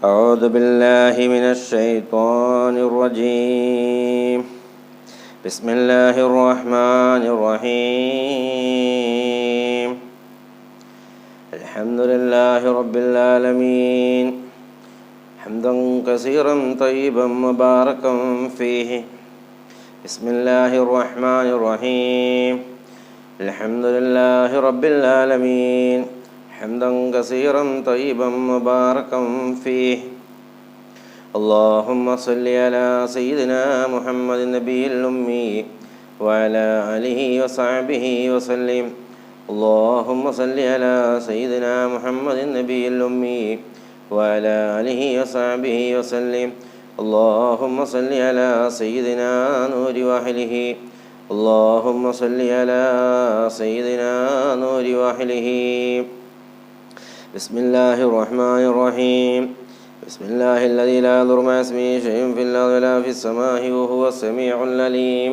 أعوذ بالله من الشيطان الرجيم بسم الله الرحمن الرحيم الحمد لله رب العالمين حمدا كثيرا طيبا مباركا فيه بسم الله الرحمن الرحيم الحمد لله رب العالمين حمدا كثيرا طيبا مباركا فيه اللهم صل على سيدنا محمد النبي الأمي وعلى آله وصحبه وسلم اللهم صل على سيدنا محمد النبي الأمي وعلى آله وصحبه وسلم اللهم صل على سيدنا نور وحله اللهم صل على سيدنا نور وحله بسم الله الرحمن الرحيم بسم الله الذي لا يضر مع اسمه شيء في الأرض ولا في السماء وهو السميع العليم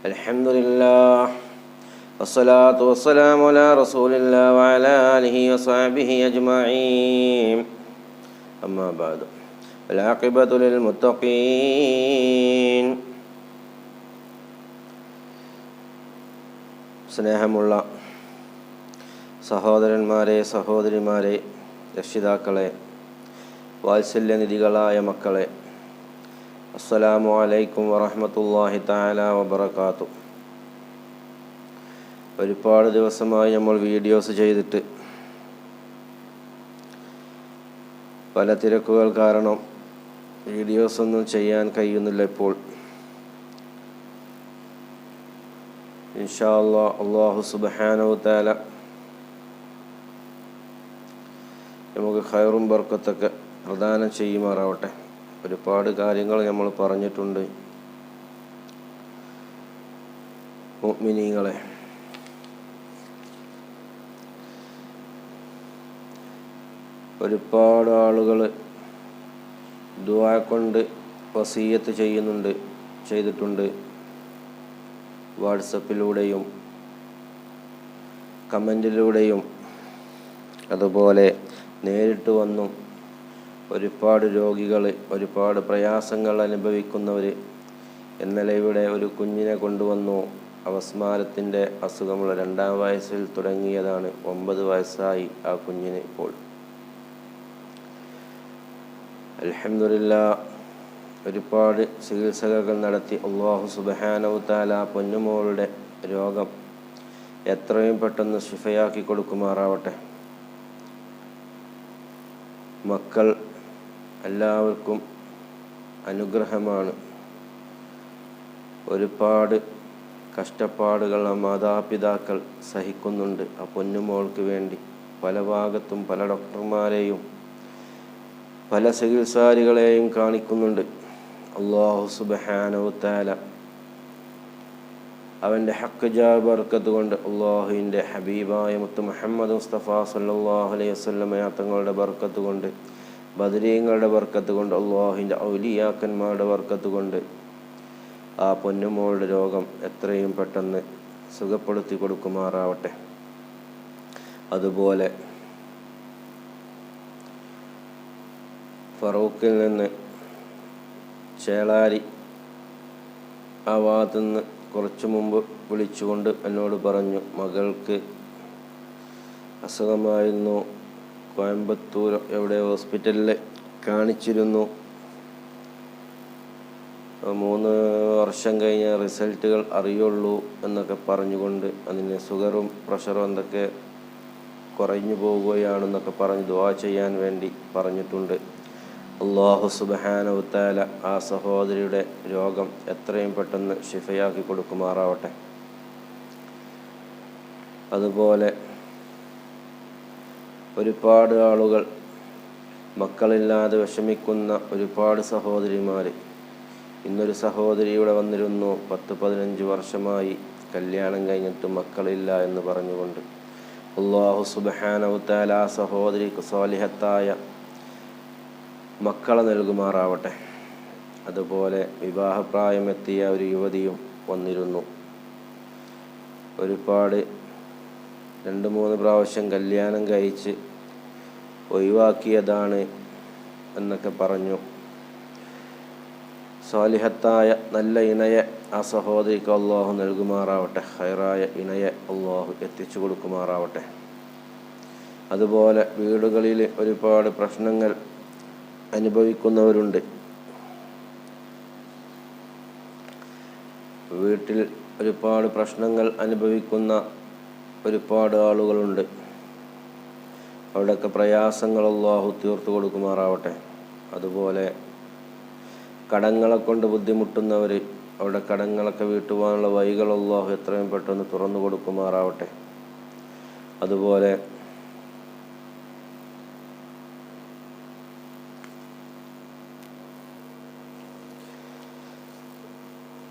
الحمد لله والصلاة والسلام على رسول الله وعلى آله وصحبه أجمعين أما بعد العاقبة للمتقين സ്നേഹമുള്ള സഹോദരന്മാരെ, സഹോദരിമാരെ, രക്ഷിതാക്കളെ, വാത്സല്യനിധികളായ മക്കളെ, അസ്സലാമു അലൈക്കും വറഹ്മത്തുള്ളാഹി തആല വബറകാതുഹു. ഒരുപാട് ദിവസമായി നമ്മൾ വീഡിയോസ് ചെയ്തിട്ട് പല തിരക്കുകൾ കാരണം വീഡിയോസൊന്നും ചെയ്യാൻ കഴിയുന്നില്ല. ഇപ്പോൾ ഇൻഷാ അല്ലാഹ് അല്ലാഹു സുബ്ഹാനഹു തആല നമുക്ക് ഖൈറും ബർക്കത്തൊക്കെ പ്രദാനം ചെയ്യുമാറാവട്ടെ. ഒരുപാട് കാര്യങ്ങൾ നമ്മൾ പറഞ്ഞിട്ടുണ്ട്. മുഅ്മിനീങ്ങളെ, ഒരുപാട് ആളുകൾ ദുആ കൊണ്ട് വസിയ്യത്ത് ചെയ്തിട്ടുണ്ട്. വാട്സപ്പിലൂടെയും കമൻറ്റിലൂടെയും അതുപോലെ നേരിട്ട് വന്നും ഒരുപാട് രോഗികൾ, ഒരുപാട് പ്രയാസങ്ങൾ അനുഭവിക്കുന്നവർ. ഇന്നലെ ഇവിടെ ഒരു കുഞ്ഞിനെ കൊണ്ടുവന്നു. അപസ്മാരത്തിൻ്റെ അസുഖമുള്ള 2-ാം വയസ്സിൽ തുടങ്ങിയതാണ്. 9 വയസ്സായി ആ കുഞ്ഞിന് ഇപ്പോൾ. അൽഹംദുലില്ലാഹ് ഒരുപാട് ചികിത്സകൾ നടത്തി അല്ലാഹു സുബ്ഹാനഹു തആല പൊന്നുമോളുടെ രോഗം എത്രയും പെട്ടെന്ന് ശിഫയാക്കി കൊടുക്കുമാറാവട്ടെ. മക്കൾ എല്ലാവർക്കും അനുഗ്രഹമാണ്. ഒരുപാട് കഷ്ടപ്പാടുകൾ ആ മാതാപിതാക്കൾ സഹിക്കുന്നുണ്ട് ആ പൊന്നുമോൾക്ക് വേണ്ടി. പല ഭാഗത്തും പല ഡോക്ടർമാരെയും പല ചികിത്സാരികളെയും കാണിക്കുന്നുണ്ട്. അല്ലാഹു സുബ്ഹാനഹു തആല അവൻ്റെ ഹക്ക് ജാ ബർക്കത്ത് കൊണ്ട്, അല്ലാഹുവിൻ്റെ ഹബീബായ മുത്ത് മുഹമ്മദ് മുസ്തഫ സല്ലല്ലാഹു അലൈഹി വസല്ലം തങ്ങളുടെ ബർക്കത്ത് കൊണ്ട്, ബദരീങ്ങളുടെ ബർക്കത്ത് കൊണ്ട്, അല്ലാഹുവിൻ്റെ ഔലിയാക്കന്മാരുടെ ബർക്കത്ത് കൊണ്ട് ആ പൊന്നുമോളുടെ രോഗം എത്രയും പെട്ടെന്ന് സുഖപ്പെടുത്തി കൊടുക്കുമാറാവട്ടെ. അതുപോലെ ഫറൂഖിൽ നിന്ന് ചേളാരി ആ ഭാഗത്തുനിന്ന് കുറച്ചു മുമ്പ് വിളിച്ചുകൊണ്ട് എന്നോട് പറഞ്ഞു, മകൾക്ക് അസുഖമായിരുന്നു, കോയമ്പത്തൂർ എവിടെ ഹോസ്പിറ്റലിൽ കാണിച്ചിരുന്നു, 3 വർഷം കഴിഞ്ഞ റിസൾട്ടുകൾ അറിയുള്ളൂ എന്നൊക്കെ പറഞ്ഞുകൊണ്ട്, അതിന് ഷുഗറും പ്രഷറും എന്തൊക്കെ കുറഞ്ഞു പോവുകയാണെന്നൊക്കെ പറഞ്ഞ് ദുആ ചെയ്യാൻ വേണ്ടി പറഞ്ഞിട്ടുണ്ട്. അല്ലാഹു സുബ്ഹാനഹു തആല ആ സഹോദരിയുടെ രോഗം എത്രയും പെട്ടെന്ന് ശിഫയാക്കി കൊടുക്കുമാറാവട്ടെ. അതുപോലെ ഒരുപാട് ആളുകൾ മക്കളില്ലാതെ വിഷമിക്കുന്ന ഒരുപാട് സഹോദരിമാർ. ഇന്നൊരു സഹോദരി ഇവിടെ വന്നിരുന്നു. 10-15 വർഷമായി കല്യാണം കഴിഞ്ഞിട്ട് മക്കളില്ല എന്ന് പറഞ്ഞുകൊണ്ട്. അല്ലാഹു സുബ്ഹാനഹു തആല ആ സഹോദരിക്ക് സ്വാലിഹത്തായ മക്കളെ നൽകുമാറാവട്ടെ. അതുപോലെ വിവാഹപ്രായമെത്തിയ ഒരു യുവതിയും വന്നിരുന്നു. ഒരുപാട് 2-3 പ്രാവശ്യം കല്യാണം കഴിച്ച് ഒഴിവാക്കിയതാണ് എന്നൊക്കെ പറഞ്ഞു. സാലിഹത്തായ നല്ല ഇണയെ ആ സഹോദരിക്ക് അള്ളാഹു നൽകുമാറാവട്ടെ. ഖൈറായ ഇണയെ അള്ളാഹു എത്തിച്ചു കൊടുക്കുമാറാവട്ടെ. അതുപോലെ വീടുകളിൽ ഒരുപാട് പ്രശ്നങ്ങൾ അനുഭവിക്കുന്നവരുണ്ട്. വീട്ടിൽ ഒരുപാട് പ്രശ്നങ്ങൾ അനുഭവിക്കുന്ന ഒരുപാട് ആളുകളുണ്ട്. അവിടെയൊക്കെ പ്രയാസങ്ങൾ അള്ളാഹു തീർത്തു കൊടുക്കുമാറാവട്ടെ. അതുപോലെ കടങ്ങളെ കൊണ്ട് ബുദ്ധിമുട്ടുന്നവർ, അവിടെ കടങ്ങളൊക്കെ വീട്ടുവാനുള്ള വഴികൾ അള്ളാഹു എത്രയും പെട്ടെന്ന് തുറന്നു കൊടുക്കുമാറാവട്ടെ. അതുപോലെ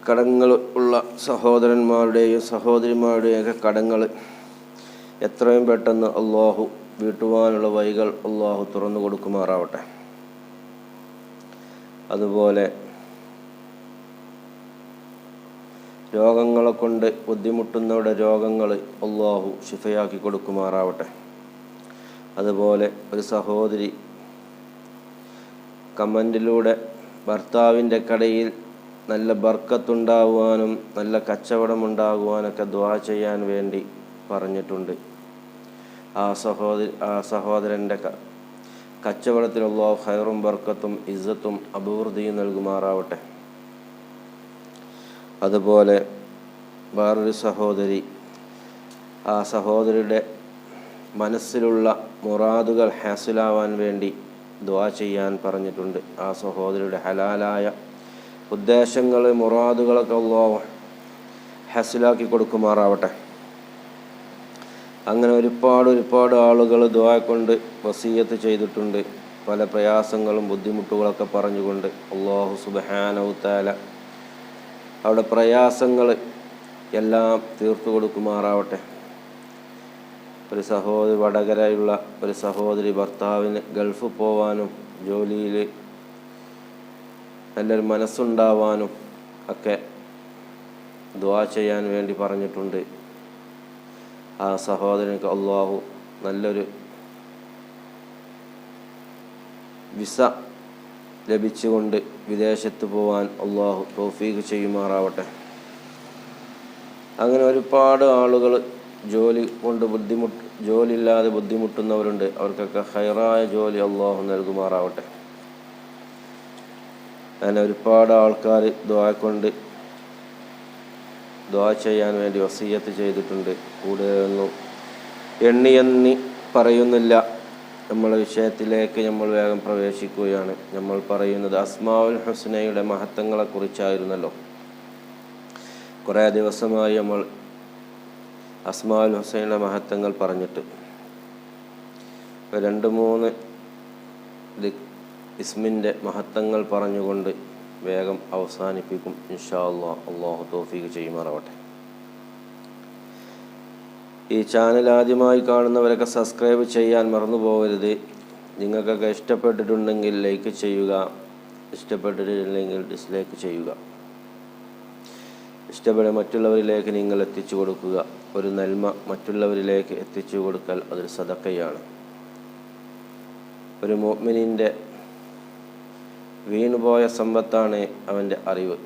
കടങ്ങൾ ഉള്ള സഹോദരന്മാരുടെയും സഹോദരിമാരുടെയൊക്കെ കടങ്ങൾ എത്രയും പെട്ടെന്ന് അള്ളാഹു വീട്ടുവാനുള്ള വഴികൾ അള്ളാഹു തുറന്നു കൊടുക്കുമാറാവട്ടെ. അതുപോലെ രോഗങ്ങളെ കൊണ്ട് ബുദ്ധിമുട്ടുന്നവരുടെ രോഗങ്ങൾ അള്ളാഹു ശിഫയാക്കി കൊടുക്കുമാറാവട്ടെ. അതുപോലെ ഒരു സഹോദരി കമൻറ്റിലൂടെ ഭർത്താവിൻ്റെ കടയിൽ നല്ല ബർക്കത്തുണ്ടാകുവാനും നല്ല കച്ചവടമുണ്ടാകുവാനൊക്കെ ദുആ ചെയ്യാൻ വേണ്ടി പറഞ്ഞിട്ടുണ്ട്. ആ സഹോദരൻ്റെ കച്ചവടത്തിൽ അല്ലാഹു ഖൈറും ബർക്കത്തും ഇസ്സത്തും അഭിവൃദ്ധിയും നൽകുമാറാവട്ടെ. അതുപോലെ വേറൊരു സഹോദരി, ആ സഹോദരിയുടെ മനസ്സിലുള്ള മുറാദുകൾ ഹാസിലാവാൻ വേണ്ടി ദുആ ചെയ്യാൻ പറഞ്ഞിട്ടുണ്ട്. ആ സഹോദരിയുടെ ഹലാലായ ഉദ്ദേശങ്ങൾ, മുറാദുകളൊക്കെ അല്ലാഹു ഹാസിലാക്കി കൊടുക്കുമാറാവട്ടെ. അങ്ങനെ ഒരുപാട് ആളുകൾ ദുആ കൊണ്ട് വസിയ്യത്ത് ചെയ്തിട്ടുണ്ട്. പല പ്രയാസങ്ങളും ബുദ്ധിമുട്ടുകളൊക്കെ പറഞ്ഞുകൊണ്ട് അല്ലാഹു സുബ്ഹാനഹു തആല അവിടെ പ്രയാസങ്ങൾ എല്ലാം തീർത്തു കൊടുക്കുമാറാവട്ടെ. ഒരു സഹോദരി, വടകരയുള്ള ഒരു സഹോദരി ഭർത്താവിന് ഗൾഫ് പോവാനും ജോലിയിൽ നല്ലൊരു മനസ്സുണ്ടാവാനും ഒക്കെ ദുആ ചെയ്യാൻ വേണ്ടി പറഞ്ഞിട്ടുണ്ട്. ആ സഹോദരന് അല്ലാഹു നല്ലൊരു വിസ ലഭിച്ചുകൊണ്ട് വിദേശത്ത് പോവാൻ അല്ലാഹു തൗഫീഖ് ചെയ്യുമാറാവട്ടെ. അങ്ങനെ ഒരുപാട് ആളുകൾ ജോലിയില്ലാതെ ബുദ്ധിമുട്ടുന്നവരുണ്ട്. അവർക്കൊക്കെ ഖൈറായ ജോലി അല്ലാഹു നൽകുമാറാവട്ടെ. അങ്ങനെ ഒരുപാട് ആൾക്കാർ ദുആ ചെയ്യാൻ വേണ്ടി വസിയ്യത്ത് ചെയ്തിട്ടുണ്ട്. കൂടുതലൊന്നും എണ്ണി പറയുന്നില്ല. നമ്മളെ വിഷയത്തിലേക്ക് നമ്മൾ വേഗം പ്രവേശിക്കുകയാണ്. നമ്മൾ പറയുന്നത് അസ്മാഉൽ ഹുസ്നയുടെ മഹത്വങ്ങളെക്കുറിച്ചായിരുന്നല്ലോ. കുറേ ദിവസമായി നമ്മൾ അസ്മാഉൽ ഹുസ്നയുടെ മഹത്വങ്ങൾ പറഞ്ഞിട്ട് 2-3 ഇസ്മിൻ്റെ മഹത്വങ്ങൾ പറഞ്ഞുകൊണ്ട് വേഗം അവസാനിപ്പിക്കും ഇൻഷാ അല്ലാഹ്. അല്ലാഹു തൗഫീഖ് ചെയ്യുമാറാവട്ടെ. ഈ ചാനൽ ആദ്യമായി കാണുന്നവരൊക്കെ സബ്സ്ക്രൈബ് ചെയ്യാൻ മറന്നു പോകരുത്. നിങ്ങൾക്കൊക്കെ ഇഷ്ടപ്പെട്ടിട്ടുണ്ടെങ്കിൽ ലൈക്ക് ചെയ്യുക, ഇഷ്ടപ്പെട്ടിട്ടില്ലെങ്കിൽ ഡിസ്ലൈക്ക് ചെയ്യുക. ഇഷ്ടപ്പെട്ട മറ്റുള്ളവരിലേക്ക് നിങ്ങൾ എത്തിച്ചു കൊടുക്കുക. ഒരു നന്മ മറ്റുള്ളവരിലേക്ക് എത്തിച്ചു കൊടുക്കൽ അതൊരു സദഖയാണ്. ഒരു മുഅ്മിനിൻ്റെ വീണുപോയ സമ്പത്താണ് അവൻ്റെ അറിവ്.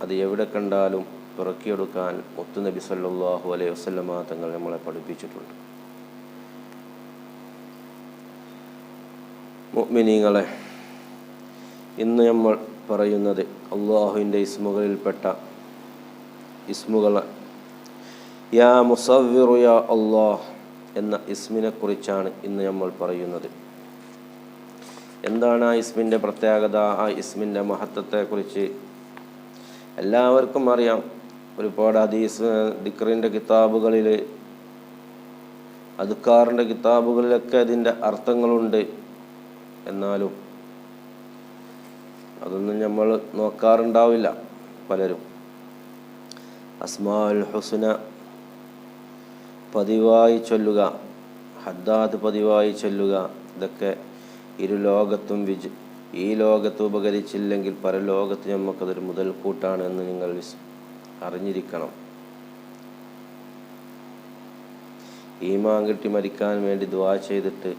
അത് എവിടെ കണ്ടാലും തുറക്കിയെടുക്കാൻ മുത്തുനബി സല്ലല്ലാഹു അലൈഹി വസല്ലമ തങ്ങൾ നമ്മളെ പഠിപ്പിച്ചിട്ടുണ്ട്. മുഅ്മിനീങ്ങളെ, ഇന്ന് നമ്മൾ പറയുന്നത് അള്ളാഹുവിൻ്റെ ഇസ്മുകളിൽപ്പെട്ട ഇസ്മുകൾ യാ മുസവ്വിറു യാ അല്ലാഹ് എന്ന ഇസ്മിനെ കുറിച്ചാണ് ഇന്ന് നമ്മൾ പറയുന്നത്. എന്താണ് ആ ഇസ്മിൻ്റെ പ്രത്യേകത? ആ ഇസ്മിൻ്റെ മഹത്വത്തെക്കുറിച്ച് എല്ലാവർക്കും അറിയാം. ഒരുപാട് ഹദീസ്, ദിക്റിൻ്റെ കിതാബുകളിൽ, അദ്കാറിൻ്റെ കിതാബുകളിലൊക്കെ അതിൻ്റെ അർത്ഥങ്ങളുണ്ട്. എന്നാലും അതൊന്നും നമ്മൾ നോക്കാറുണ്ടാവില്ല പലരും. അസ്മാഉൽ ഹുസ്ന പതിവായി ചൊല്ലുക, ഹദ്ദാത്ത് പതിവായി ചൊല്ലുക, ഇതൊക്കെ ഈ ലോകത്ത് ഉപകരിച്ചില്ലെങ്കിൽ പരലോകത്ത് നമുക്കതൊരു മുതൽക്കൂട്ടാണ് എന്ന് നിങ്ങൾ അറിഞ്ഞിരിക്കണം. ഈമാൻ കിട്ടി മരിക്കാൻ വേണ്ടി ദുആ ചെയ്തിട്ട്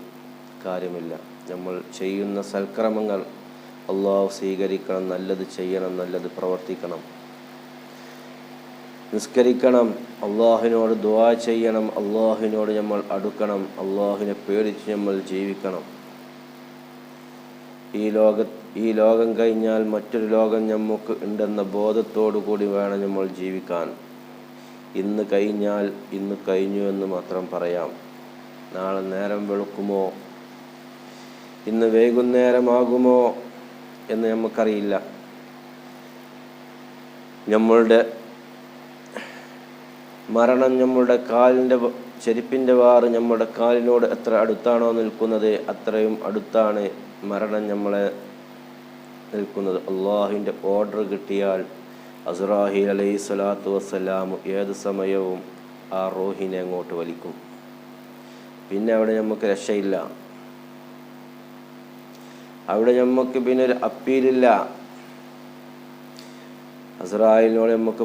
കാര്യമില്ല. നമ്മൾ ചെയ്യുന്ന സൽക്കർമ്മങ്ങൾ അള്ളാഹു സ്വീകരിക്കണം, നല്ലത് ചെയ്യണം, നല്ലത് പ്രവർത്തിക്കണം, നിസ്കരിക്കണം, അള്ളാഹുവിനോട് ദുആ ചെയ്യണം, അള്ളാഹുവിനോട് നമ്മൾ അടുക്കണം, അള്ളാഹുവിനെ പേടിച്ച് നമ്മൾ ജീവിക്കണം. ഈ ലോകം കഴിഞ്ഞാൽ മറ്റൊരു ലോകം നമുക്ക് ഉണ്ടെന്ന ബോധത്തോടു കൂടി വേണം നമ്മൾ ജീവിക്കാൻ. ഇന്ന് കഴിഞ്ഞാൽ ഇന്ന് കഴിഞ്ഞു എന്ന് മാത്രം പറയാം. നാളെ നേരം വെളുക്കുമോ, ഇന്ന് വൈകുന്നേരമാകുമോ എന്ന് നമുക്കറിയില്ല. നമ്മളുടെ മരണം നമ്മളുടെ കാലിൻ്റെ ചെരുപ്പിൻ്റെ വാറ് നമ്മുടെ കാലിനോട് എത്ര അടുത്താണോ നിൽക്കുന്നത് അത്രയും അടുത്താണ് മരണം നമ്മളെ നിൽക്കുന്നത്. അള്ളാഹുവിൻ്റെ ഓർഡർ കിട്ടിയാൽ അസ്റാഹീൽ അലൈഹി സ്വലാത്തു വസ്സലാം ഏത് സമയവും ആ റൂഹിനെ അങ്ങോട്ട് വലിക്കും. പിന്നെ അവിടെ നമുക്ക് രക്ഷയില്ല, അവിടെ നമുക്ക് പിന്നെ ഒരു അപ്പീലില്ല. അസ്റാഹീലിനോട് നമുക്ക്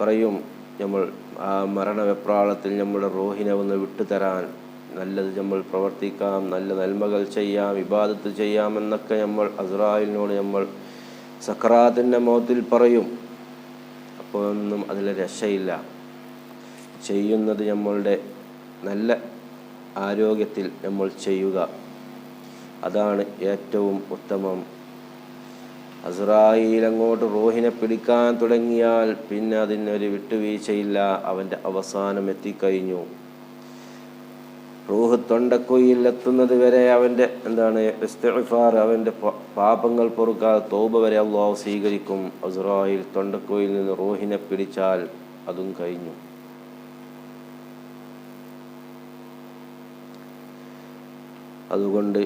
പറയും നമ്മൾ ആ മരണവെപ്രാളത്തിൽ നമ്മുടെ റൂഹിനെ ഒന്ന് വിട്ടുതരാൻ, നല്ലത് നമ്മൾ പ്രവർത്തിക്കാം, നല്ല നന്മകൾ ചെയ്യാം, ഇബാദത്ത് ചെയ്യാമെന്നൊക്കെ നമ്മൾ അസ്റാഹീലിനോട് നമ്മൾ സക്രാത്തിൻ്റെ മൗത്തിൽ പറയും. അപ്പോഴൊന്നും അതിൽ രക്ഷയില്ല. ചെയ്യുന്നത് നമ്മളുടെ നല്ല ആരോഗ്യത്തിൽ നമ്മൾ ചെയ്യുക, അതാണ് ഏറ്റവും ഉത്തമം. അസ്റായീൽ അങ്ങോട്ട് റൂഹിനെ പിടിക്കാൻ തുടങ്ങിയാൽ പിന്നെ അതിനൊരു വിട്ടുവീഴ്ചയില്ല. അവൻ്റെ അവസാനം എത്തിക്കഴിഞ്ഞു. റൂഹ് തൊണ്ടക്കുയിൽ എത്തുന്നത് വരെ അവൻ്റെ ഇസ്തിഗ്ഫാർ, അവൻ്റെ പാപങ്ങൾ പൊറുക്കാൻ തൗബ വരെ അള്ളാഹു സ്വീകരിക്കും. അസ്റായീൽ തൊണ്ടക്കുയിൽ നിന്ന് റൂഹിനെ പിടിച്ചാൽ അതും കഴിഞ്ഞു. അതുകൊണ്ട്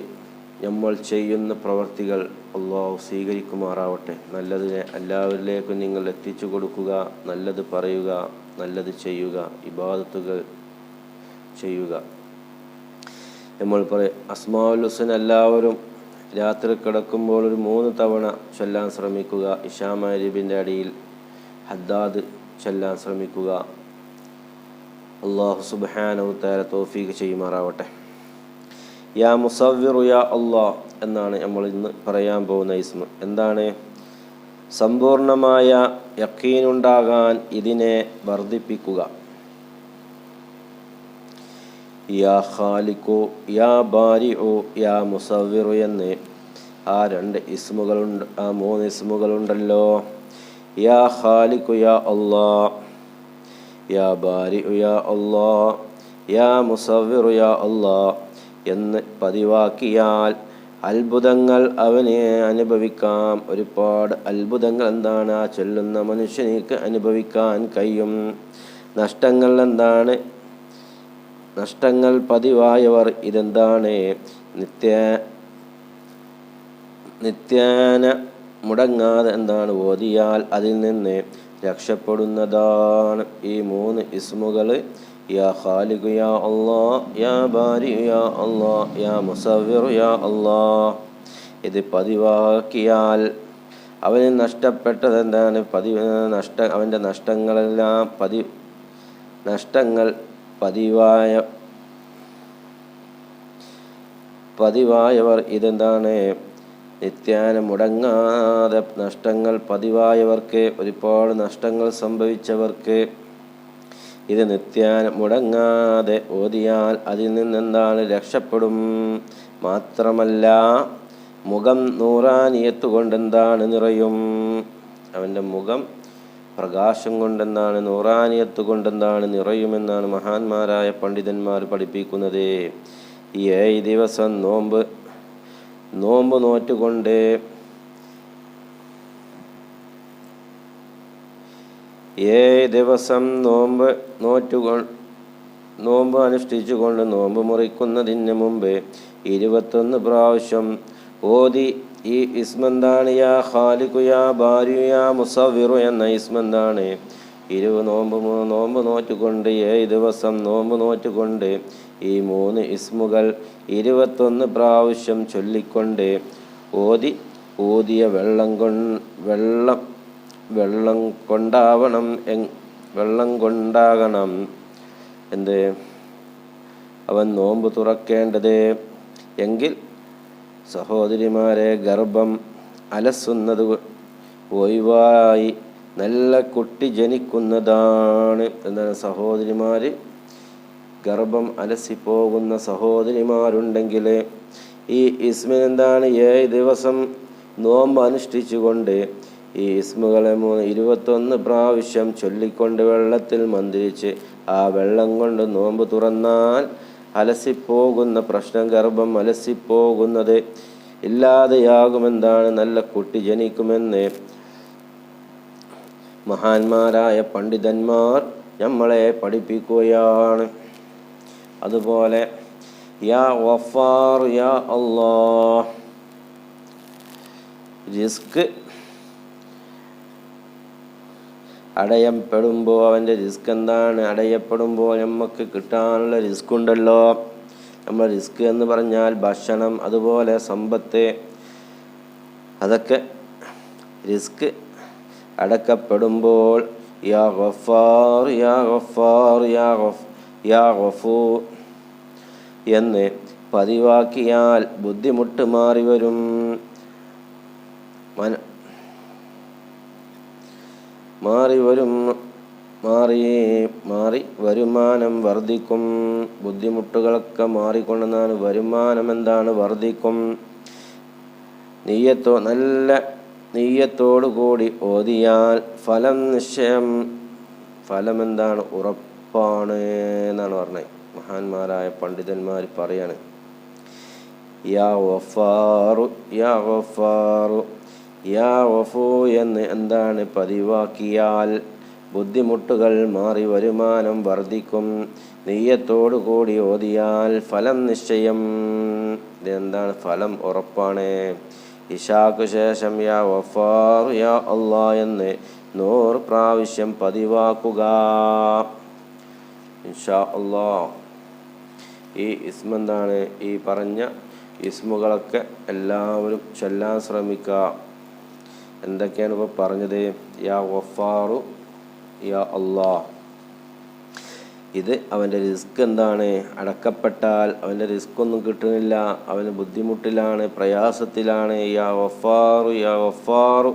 നമ്മൾ ചെയ്യുന്ന പ്രവർത്തികൾ അള്ളാഹു സ്വീകരിക്കുമാറാവട്ടെ. നല്ലതിനെ എല്ലാവരിലേക്കും നിങ്ങൾ എത്തിച്ചു കൊടുക്കുക, നല്ലത് പറയുക, നല്ലത് ചെയ്യുക, ഇബാദത്തുകൾ ചെയ്യുക. നമ്മൾ അസ്മാഉൽ ഹുസ്ന എല്ലാവരും രാത്രി കിടക്കുമ്പോൾ ഒരു 3 തവണ ചൊല്ലാൻ ശ്രമിക്കുക. ഇശാ മഗ്‌രിബിൻ്റെ അടിയിൽ ഹദ്ദാദ് ചൊല്ലാൻ ശ്രമിക്കുക. അള്ളാഹു സുബ്ഹാനഹു തആല തൗഫീഖ് ചെയ്യുമാറാവട്ടെ. യാ മുസവ്വിറു യാ അല്ലാഹ് എന്നാണ് നമ്മൾ ഇന്ന് പറയാൻ പോകുന്ന ഇസ്മ. എന്താണ്? സമ്പൂർണമായ യഖീനുണ്ടാകാൻ ഇതിനെ വർദ്ധിപ്പിക്കുക. യാ ഖാലിഖു യാ ബാരിഉ യാ മുസവ്വിറു എന്ന് ആ 2 ഇസ്മുകളുണ്ട്, ആ 3 ഇസ്മുകളുണ്ടല്ലോ. യാ ഖാലിഖു യാ അല്ലാഹ്, യാ ബാരിഉ യാ അല്ലാഹ്, യാ മുസവ്വിറു യാ അല്ലാഹ് എന്ന് പതിവാക്കിയാൽ അത്ഭുതങ്ങൾ അവനെ അനുഭവിക്കാം. ഒരുപാട് അത്ഭുതങ്ങൾ എന്താണ് ആ ചൊല്ലുന്ന മനുഷ്യനിക്ക് അനുഭവിക്കാൻ കഴിയും. നഷ്ടങ്ങൾ എന്താണ്? നഷ്ടങ്ങൾ പതിവായവർ ഇതെന്താണ്? നിത്യേന മുടങ്ങാതെ എന്താണ് ഓതിയാൽ അതിൽ നിന്ന് രക്ഷപ്പെടുന്നതാണ് ഈ 3 ഇസ്മുകൾ. യാ ഖാലിഖു യാ അല്ലാഹ്, യാ ബാരി യാ അല്ലാഹ്, യാ മുസവ്വിർ യാ അല്ലാഹ്. ഇത് പതിവാക്കിയാൽ അവന് നഷ്ടപ്പെട്ടത് എന്താണ്? അവൻ്റെ നഷ്ടങ്ങളെല്ലാം നഷ്ടങ്ങൾ പതിവായവർ ഇതെന്താണ്? നിത്യേന മുടങ്ങാതെ നഷ്ടങ്ങൾ പതിവായവർക്ക്, ഒരുപാട് നഷ്ടങ്ങൾ സംഭവിച്ചവർക്ക് ഇത് നിത്യേന മുടങ്ങാതെ ഓതിയാൽ അതിൽ നിന്നെന്താണ്? രക്ഷപ്പെടും. മാത്രമല്ല മുഖം നൂറാനിയത്ത് കൊണ്ടെന്താണ്? നിറയും. അവൻ്റെ മുഖം പ്രകാശം കൊണ്ടെന്താണ്? നൂറാനിയത്ത് കൊണ്ടെന്താണ്? നിറയുമെന്നാണ് മഹാന്മാരായ പണ്ഡിതന്മാർ പഠിപ്പിക്കുന്നത്. ഈ 7 ദിവസം നോമ്പ് നോറ്റുകൊണ്ട് ദിവസം നോമ്പ് അനുഷ്ഠിച്ചുകൊണ്ട് നോമ്പ് മുറിക്കുന്നതിന് മുമ്പ് 21 പ്രാവശ്യം ഓതി ഈ ഇസ്മെന്താണ്? യാ ഖാലിഖു യാ ബാരി യാ മുസവ്വിറു എന്ന ഇസ്മെന്താണ്? 20 നോമ്പ് നോറ്റുകൊണ്ട് 7 ദിവസം നോമ്പ് നോറ്റുകൊണ്ട് ഈ 3 ഇസ്മുകൾ 21 പ്രാവശ്യം ചൊല്ലിക്കൊണ്ട് ഓതിയ വെള്ളം കൊണ്ടാകണം എന്ത് അവൻ നോമ്പ് തുറക്കേണ്ടത്. എങ്കിൽ സഹോദരിമാരെ, ഗർഭം അലസുന്നത് ഒഴിവായി നല്ല കുട്ടി ജനിക്കുന്നതാണ്. എന്താണ് സഹോദരിമാർ, ഗർഭം അലസിപ്പോകുന്ന സഹോദരിമാരുണ്ടെങ്കിൽ ഈ ഇസ്മിന് എന്താണ് 7 ദിവസം നോമ്പ് അനുഷ്ഠിച്ചുകൊണ്ട് ഈ ഇസ്മുകളെ 21 പ്രാവശ്യം ചൊല്ലിക്കൊണ്ട് വെള്ളത്തിൽ മന്ത്രിച്ച് ആ വെള്ളം കൊണ്ട് നോമ്പ് തുറന്നാൽ അലസിപ്പോകുന്ന പ്രശ്നം, ഗർഭം അലസിപ്പോകുന്നത് ഇല്ലാതെയാകുമെന്താണ്, നല്ല കുട്ടി ജനിക്കുമെന്ന് മഹാന്മാരായ പണ്ഡിതന്മാർ നമ്മളെ പഠിപ്പിക്കുകയാണ്. അതുപോലെ യാ ഗഫാർ യാ അല്ലാഹ്, റിസ്ക് അടയപ്പെടുമ്പോൾ അവൻ്റെ റിസ്ക് എന്താണ്, അടയപ്പെടുമ്പോൾ നമുക്ക് കിട്ടാനുള്ള റിസ്ക് ഉണ്ടല്ലോ. നമ്മൾ റിസ്ക് എന്ന് പറഞ്ഞാൽ ഭക്ഷണം, അതുപോലെ സമ്പത്ത്, അതൊക്കെ റിസ്ക് അടക്കപ്പെടുമ്പോൾ യാ ഗഫാർ യാ ഗഫാർ യാ ഗഫൂർ എന്ന് പതിവാക്കിയാൽ ബുദ്ധിമുട്ട് മാറി വരും. വരുമാനം വർദ്ധിക്കും. ബുദ്ധിമുട്ടുകളൊക്കെ മാറിക്കൊണ്ടെന്നാണ് വരുമാനം എന്താണ് വർദ്ധിക്കും. നല്ല നീയത്തോടു കൂടി ഓതിയാൽ ഫലം നിശ്ചയം, ഫലം എന്താണ് ഉറപ്പാണ് എന്നാണ് പറഞ്ഞത്. മഹാന്മാരായ പണ്ഡിതന്മാർ പറയാണ് യാ ഗഫാറു യാ ഗഫാറു യാ ഗഫൂ എന്ന് എന്താണ് പതിവാക്കിയാൽ ബുദ്ധിമുട്ടുകൾ മാറി വരുമാനം വർദ്ധിക്കും. നീയത്തോടു കൂടി ഓതിയാൽ ഫലം നിശ്ചയം, ഇതെന്താണ് ഫലം ഉറപ്പാണ്. ഇശാക്ക് ശേഷം യാ ഗഫാർ യാ അല്ലാഹ് എന്ന് 100 പ്രാവശ്യം പതിവാക്കുക ഇൻഷാ അല്ലാഹ്. ഈ ഇസ്മെന്താണ്, ഈ പറഞ്ഞ ഇസ്മുകളൊക്കെ എല്ലാവരും ചൊല്ലാൻ ശ്രമിക്കുക. എന്തൊക്കെയാണ് ഇപ്പോൾ പറഞ്ഞത്? യാ ഗഫാറു യാ അല്ലാഹ്, ഇത് അവൻ്റെ റിസ്ക് എന്താണ്, അടക്കപ്പെട്ടാൽ അവൻ്റെ റിസ്ക് ഒന്നും കിട്ടുന്നില്ല, അവന് ബുദ്ധിമുട്ടിലാണ്, പ്രയാസത്തിലാണ്. യാ ഗഫാറു യാ ഗഫാറു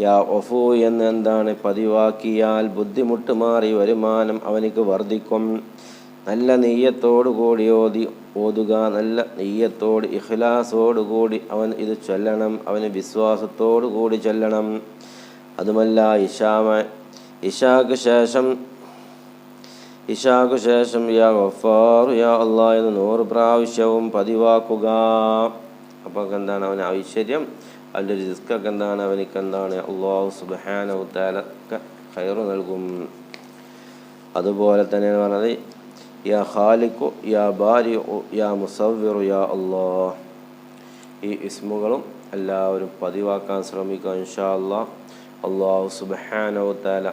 യാ ഗഫൂ എന്ന് എന്താണ് പതിവാക്കിയാൽ ബുദ്ധിമുട്ട് മാറി വരുമാനം അവനിക്ക് വർദ്ധിക്കും. നല്ല നെയ്യത്തോടു കൂടി ഓതുക, നല്ല നെയ്യത്തോട് ഇഖ്ലാസോടു കൂടി അവൻ ഇത് ചൊല്ലണം, അവന് വിശ്വാസത്തോടു കൂടി ചൊല്ലണം. അതുമല്ല ഇശാക്ക് ശേഷം യാ ഗഫാർ യാ അല്ലാഹ് എന്ന് 100 പ്രാവശ്യവും പതിവാക്കുക. അപ്പോൾ എന്താണ് അവന് ഐശ്വര്യം, അവൻ്റെ റിസ്കൊക്കെ എന്താണ്, അവനിക്ക് എന്താണ് അല്ലാഹു സുബ്ഹാനഹു തആല ഖൈർ നൽകും. അതുപോലെ തന്നെയാണ് പറഞ്ഞത് യാ ഖാലിഖു യാ ബാരിഉ യാ മുസവ്വിറു യാ അല്ലാഹ്. ഈ ഇസ്മുകളും എല്ലാവരും പതിവാക്കാൻ ശ്രമിക്കുക ഇൻഷാ അല്ലാഹ്. അല്ലാഹു സുബ്ഹാനഹു തആല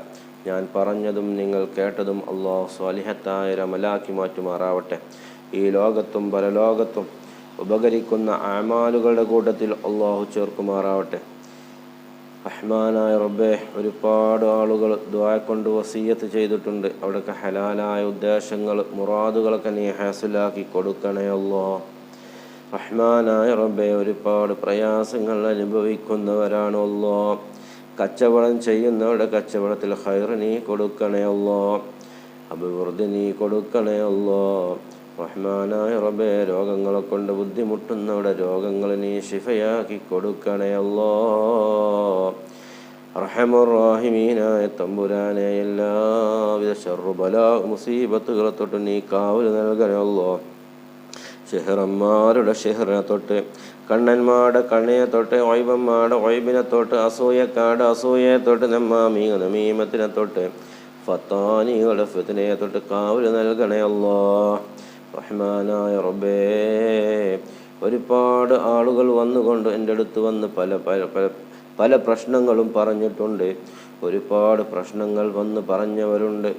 ഞാൻ പറഞ്ഞതും നിങ്ങൾ കേട്ടതും അല്ലാഹു സ്വാലിഹത്തായ അമലാക്കി മാറ്റുമാറാവട്ടെ. ഈ ലോകത്തും പരലോകത്തും ഉപകരിക്കുന്ന അമാലുകളുടെ കൂട്ടത്തിൽ അല്ലാഹു ചേർക്കുമാറാവട്ടെ. റഹ്മാനായ റബ്ബേ, ഒരുപാട് ആളുകൾ ദുആ കൊണ്ട് വസിയ്യത്ത് ചെയ്തിട്ടുണ്ട്. അവിടെയൊക്കെ ഹലാലായ ഉദ്ദേശങ്ങൾ, മുറാദുകളൊക്കെ നീ ഹാസിലാക്കി കൊടുക്കണേ അല്ലാഹ്. റഹ്മാനായ റബ്ബേ, ഒരുപാട് പ്രയാസങ്ങൾ അനുഭവിക്കുന്നവരാണ് അല്ലാഹ്. കച്ചവടം ചെയ്യുന്നവരുടെ കച്ചവടത്തിൽ ഖൈർ നീ കൊടുക്കണേ അല്ലാഹ്, അഭിവൃദ്ധി നീ കൊടുക്കണേ അല്ലാഹ്. റഹ്മാനായ റബ്ബേ, രോഗങ്ങളെ കൊണ്ട് ബുദ്ധിമുട്ടുന്നവരുടെ രോഗങ്ങൾ നീ ശിഫയാക്കി കൊടുക്കണേ അല്ലാഹ്. അർഹമർ റഹീമീനായ തമ്പുരാനെ, എല്ലാവിധ ശർറു ബലാ മുസീബത്തുകളെ തൊട്ട് നീ കാവൽ നൽകണേ അല്ലാഹ്. ഷെഹറന്മാരുടെ ഷെഹറിനെ തൊട്ട്, കണ്ണന്മാരുടെ കണ്ണിനെ തൊട്ട്, ഒയ്ബന്മാരുടെ ഒയ്ബിനെ തൊട്ട്, അസൂയക്കാരുടെ അസൂയയെ തൊട്ട്, നമീമത്തിനെ തൊട്ട്, ഫത്താനികളുടെ ഫിത്നയെ തൊട്ട് കാവൽ നൽകണേ അല്ലാഹ്. റഹ്മാനായ റബ്ബേ, ഒരുപാട് ആളുകൾ വന്നുകൊണ്ട് എൻ്റെ അടുത്ത് വന്ന് പല പ്രശ്നങ്ങളും പറഞ്ഞിട്ടുണ്ട്. ഒരുപാട് പ്രശ്നങ്ങൾ വന്ന് പറഞ്ഞവരുണ്ട്.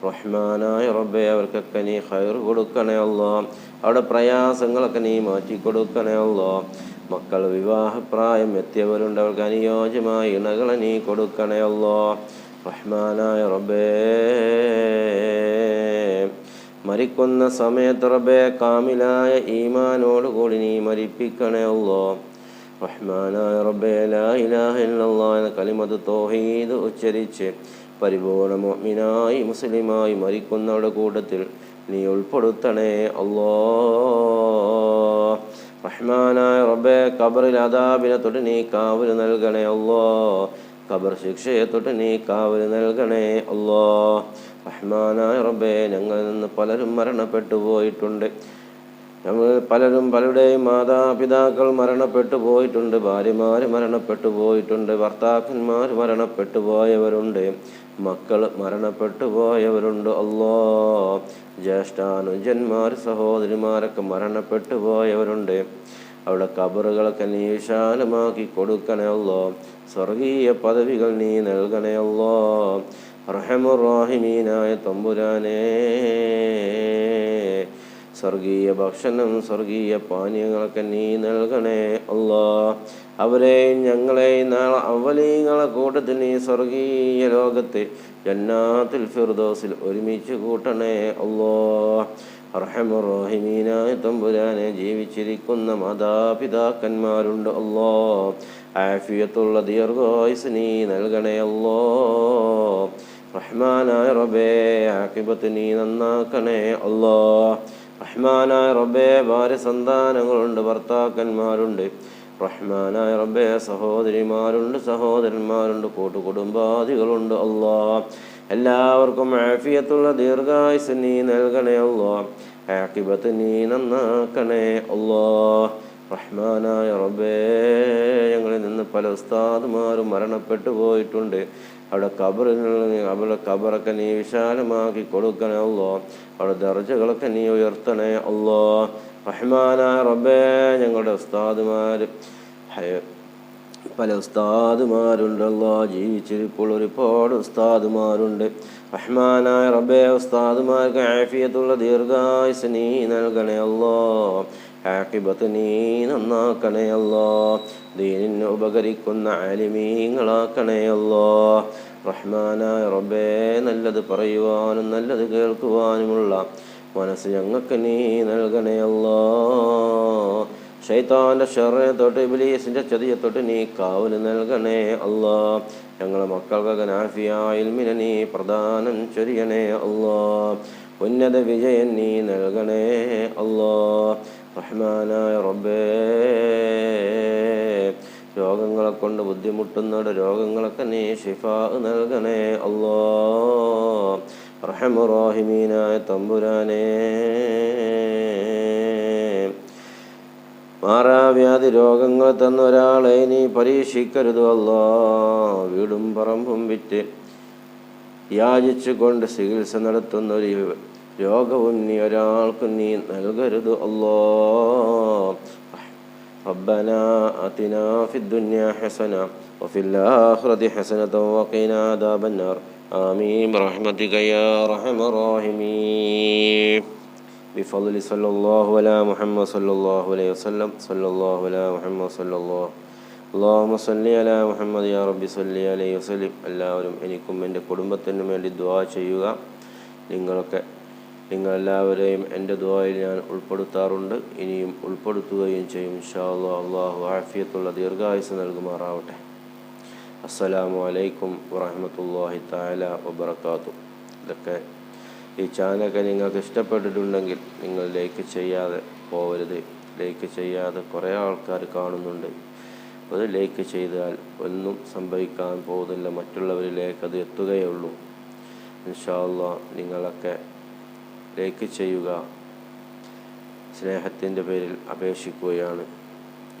റഹ്മാനായ റബ്ബേ, അവർക്കൊക്കെ നീ ഖൈർ കൊടുക്കണേ അല്ലാഹ്. അവിടെ പ്രയാസങ്ങളൊക്കെ നീ മാറ്റി കൊടുക്കണേ അല്ലാഹ്. മക്കൾ വിവാഹപ്രായം എത്തിയവരുണ്ട്, അവർക്ക് അനുയോജ്യമായ ഇണകളെ നീ കൊടുക്കണേ അല്ലാഹ്. റഹ്മാനായ റബ്ബേ, മരിക്കുന്ന സമയത്ത് റബ്ബേ കാമിലായ ഈമാനോടുകൂടി നീ മരിപ്പിക്കണേ അല്ലാഹ്. റഹ്മാനായ റബ്ബേ ലാ ഇലാഹ ഇല്ലല്ലാഹ് എന്ന കലിമത്ത് തൗഹീദ് ഉച്ചരിച്ച് പരിപൂർണ്ണ മുഅ്മിനായി മുസ്ലിമായി മരിക്കുന്നവരുടെ കൂട്ടത്തിൽ നീ ഉൾപ്പെടുത്തണേ അല്ലാഹ്. റഹ്മാനായ റബ്ബേ ഖബറിൽ അദാബിനെ തൊട്ട് നീ കാവൽ നൽകണേ അല്ലാഹ്. ഖബർ ശിക്ഷയെ തൊട്ട് നീ കാവൽ നൽകണേ അല്ലാഹ്. റഹ്മാനായ റബ്ബേ ഞങ്ങളിൽ നിന്ന് പലരും മരണപ്പെട്ടു പോയിട്ടുണ്ട്. ഞങ്ങൾ പലരുടെയും മാതാപിതാക്കൾ മരണപ്പെട്ടു പോയിട്ടുണ്ട്, ഭാര്യമാർ മരണപ്പെട്ടു പോയിട്ടുണ്ട്, ഭർത്താക്കന്മാർ മരണപ്പെട്ടു പോയവരുണ്ട്, മക്കൾ മരണപ്പെട്ടു പോയവരുണ്ട് അല്ലാഹ്. ജ്യേഷ്ഠാനുജന്മാർ സഹോദരിമാരൊക്കെ മരണപ്പെട്ടു പോയവരുണ്ട്. അവിടെ ഖബറുകളൊക്കെ നീ വിശാലമാക്കി കൊടുക്കണേ അല്ലാഹ്. സ്വർഗീയ പദവികൾ നീ നൽകണേ അല്ലാഹ്. അർഹമുർ റഹീമീനായ തമ്പുരാനേ, സ്വർഗീയ ഭക്ഷണം സ്വർഗീയ പാനീയങ്ങളൊക്കെ നീ നൽകണേ അല്ലാഹ്. അവരെയും ഞങ്ങളെയും നാളെ അവലീങ്ങളെ കൂട്ടത്തിൽ നീ സ്വർഗീയ ലോകത്ത് ജന്നാത്തുൽ ഫിർദൗസിൽ ഒരുമിച്ച് കൂട്ടണേ അല്ലാഹ്. അർഹമുർ റഹീമീനായ തമ്പുരാനെ, ജീവിച്ചിരിക്കുന്ന മാതാപിതാക്കന്മാരുണ്ട് അല്ലാഹ്, ആഫിയത്തുള്ള ദീർഘായുസ് നീ നൽകണേ അല്ലാഹ്. റഹ്മാനായ റബ്ബേ ആഖിബത്ത് നീ നന്നാക്കണേ അല്ലാഹ്. റഹ്മാനായ റബ്ബേ ഭാര്യ സന്താനങ്ങളുണ്ട്, ഭർത്താക്കന്മാരുണ്ട്. റഹ്മാനായ റബ്ബേ സഹോദരിമാരുണ്ട്, സഹോദരന്മാരുണ്ട്, കൂട്ടുകുടുംബാദികളുണ്ട് അല്ലാഹ്. എല്ലാവർക്കും ആഫിയത്തുള്ള ദീർഘായുസ് നീ നൽകണേ അല്ലാഹ്. ആഖിബത്ത് നീ നന്നാക്കണേ അല്ലാഹ്. റഹ്മാനായ റബ്ബേ ഞങ്ങളിൽ നിന്ന് പല ഉസ്താദുമാരും മരണപ്പെട്ടു പോയിട്ടുണ്ട്. അവിടെ ഖബറൊക്കെ നീ വിശാലമാക്കി കൊടുക്കണേ അല്ലാഹ്. അവിടെ ദർജകളൊക്കെ നീ ഉയർത്തണേ അല്ലാഹ്. റഹ്മാനായ റബ്ബേ ഞങ്ങളുടെ ഉസ്താദുമാർ പല ഉസ്താദുമാരുണ്ട് അല്ലാഹ്, ജീവിച്ചിരിപ്പോൾ ഒരുപാട് ഉസ്താദുമാരുണ്ട്. റഹ്മാനായ റബ്ബേ ഉസ്താദുമാർക്ക് ആഫിയത്തുള്ള ദീർഘായുസ് നീ നൽകണേ അല്ലാഹ്. ആഖിബത്ത് നീ നന്നാക്കണേ അല്ലാഹ്. ദീനിന് ഉപകരിക്കുന്ന ആലിമീങ്ങളാക്കണേ അല്ലാഹ്. റഹ്മാനായ റബ്ബേ നല്ലത് പറയുവാനും നല്ലത് കേൾക്കുവാനുമുള്ള മനസ്സ് ഞങ്ങൾക്ക് നീ നൽകണേ അല്ലാഹ്. ശൈത്താൻ്റെ ശർറിനെ തൊട്ട് ഇബ്ലീസിൻ്റെ ചതിയെ തൊട്ട് നീ കാവൽ നൽകണേ അല്ലാഹ്. ഞങ്ങളെ മക്കൾക്കൊക്കെ നാഫിയായ ഇൽമിനെ നീ പ്രദാനം ചൊരിയണേ അല്ലാഹ്. ഉന്നത വിജയം നീ നൽകണേ അല്ലാഹ്. റഹ്മാനായ റബ്ബേ രോഗങ്ങളെ കൊണ്ട് ബുദ്ധിമുട്ടുന്നവരുടെ രോഗങ്ങളൊക്കെ നീ ശിഫാ നൽകണേ അല്ലാഹ്. അർഹമുർ റഹീമീനായ തമ്പുരാനേ, മാറാവ്യാധി രോഗങ്ങൾ തന്ന ഒരാളെ നീ പരീക്ഷിക്കരുത് അല്ലാഹ്. വീടും പറമ്പും വിറ്റ് യാചിച്ചു കൊണ്ട് ചികിത്സ നടത്തുന്നൊരു രോഗവും നീ ഒരാൾക്കും നീ നൽകരുത് അല്ലാഹ്. റബ്ബനാ ആതിനാ ഫിദ്ദുനിയാ ഹസന വഫിൽ ആഖിറതി ഹസനത വഖിനാ അദാബന്നാർ. ആമീൻ ബിറഹ്മതിക യാ അർഹമർ റഹീമീൻ. بفضل صلى الله على محمد صلى الله عليه وسلم صلى الله على محمد صلى الله اللهم صل على محمد يا رب صل عليه وسلم. എല്ലാവരും എനിക്കും എൻ്റെ കുടുംബത്തിനും വേണ്ടി ദുആ ചെയ്യുക. നിങ്ങളെല്ലാവരെയും എൻ്റെ ദുആയിൽ ഞാൻ ഉൾപ്പെടുത്താറുണ്ട്, ഇനിയും ഉൾപ്പെടുത്തുകയും ചെയ്യും ഇൻഷാ അല്ലാഹ്. അല്ലാഹു ആഫിയത്തുള്ള ദീർഘായുസ് നൽകുമാറാവട്ടെ. അസ്സലാമു അലൈക്കും വറഹ്മത്തുള്ളാഹി തആല വബറകാതുഹു. ഇതൊക്കെ ഈ ചാനലൊക്കെ നിങ്ങൾക്ക് ഇഷ്ടപ്പെട്ടിട്ടുണ്ടെങ്കിൽ നിങ്ങൾ ലൈക്ക് ചെയ്യാതെ പോകരുത്. ലൈക്ക് ചെയ്യാതെ കുറേ ആൾക്കാർ കാണുന്നുണ്ട്. അത് ലൈക്ക് ചെയ്താൽ ഒന്നും സംഭവിക്കാൻ പോകുന്നില്ല, മറ്റുള്ളവരിലേക്ക് അത് എത്തുകയുള്ളൂ. ഇൻഷാ അല്ലാഹ് നിങ്ങളൊക്കെ ലൈക്ക് ചെയ്യുക. സ്നേഹത്തിൻ്റെ പേരിൽ അപേക്ഷിക്കുകയാണ്.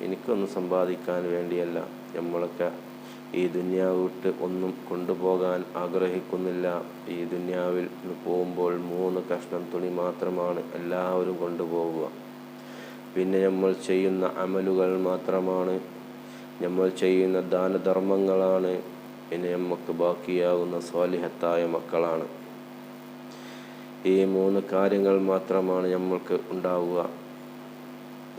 എനിക്കൊന്നും സമ്പാദിക്കാൻ വേണ്ടിയല്ല. നമ്മളൊക്കെ ഈ ദുനിയാവ് വിട്ട് ഒന്നും കൊണ്ടുപോകാൻ ആഗ്രഹിക്കുന്നില്ല. ഈ ദുനിയാവിൽ നിന്ന് പോകുമ്പോൾ 3 കഷ്ണം തുണി മാത്രമാണ് എല്ലാവരും കൊണ്ടുപോവുക. പിന്നെ നമ്മൾ ചെയ്യുന്ന അമലുകൾ മാത്രമാണ്, നമ്മൾ ചെയ്യുന്ന ദാനധർമ്മങ്ങളാണ്, പിന്നെ നമുക്ക് ബാക്കിയാവുന്ന സ്വാലിഹത്തായ മക്കളാണ്. ഈ 3 കാര്യങ്ങൾ മാത്രമാണ് നമ്മൾക്ക് ഉണ്ടാവുക.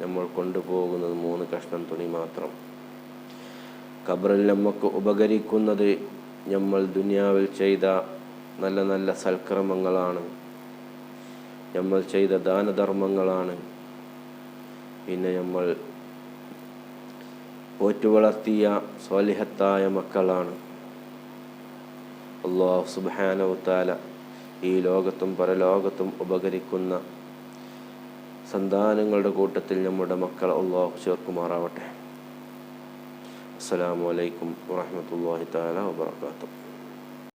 നമ്മൾ കൊണ്ടുപോകുന്നത് 3 കഷ്ണം തുണി മാത്രം. ഖബറിൽ നമുക്ക് ഉപകരിക്കുന്നത് നമ്മൾ ദുനിയാവിൽ ചെയ്ത നല്ല നല്ല സൽക്കർമ്മങ്ങളാണ്. നമ്മൾ ചെയ്ത ദാനധർമ്മങ്ങളാണ്. പിന്നെ നമ്മൾ പോറ്റുവളർത്തിയ സ്വാലിഹത്തായ മക്കളാണ്. അല്ലാഹു സുബ്ഹാനഹു വതആല ഈ ലോകത്തും പരലോകത്തും ഉപകരിക്കുന്ന സന്താനങ്ങളുടെ കൂട്ടത്തിൽ നമ്മുടെ മക്കളെ അല്ലാഹു ചേർക്കുമാറാവട്ടെ. അസ്സലാമു അലൈക്കും വറഹ്മത്തുള്ളാഹി തആല വബറകാതുഹു.